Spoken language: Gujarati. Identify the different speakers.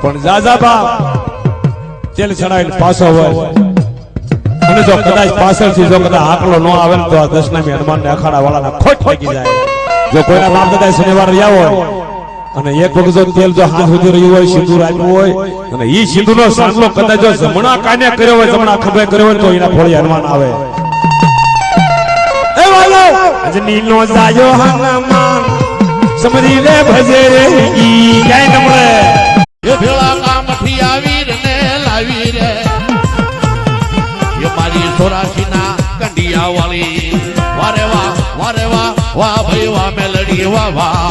Speaker 1: પણ જાજા બાપ તેલ ચડાવીને પાછો હોય અને જો કદાચ પાછળથી જો કદાચ આંકડો ન આવે ને તો આ દશનામી હનુમાનને અખાડા વાળાના ખોટ લાગી જાય. જો કોઈના બાપ દાદા શનિવાર રહ્યા હોય અને એક વખત જો તેલ જો હાથ સુધી રહ્યું હોય, સિંદૂર આપ્યું હોય અને ઈ સિંદૂરનો સાંકલો કદાચ જો જમણા કાને કર્યો હોય, જમણા ખભે કર્યો હોય તો એના ફોડી હનુમાન આવે. એ વાલો અજનીનો જાયો હનુમાન સમરી લે ભજે રે ઈ ક્યાંય ન મળે.
Speaker 2: એ ભેળા કામઠી આવી ને લાવી રે એ મારી 84 ના કંડિયા વાળી વારે વાહ વાહ ભાઈ વાહ મેલડી વાહ વાહ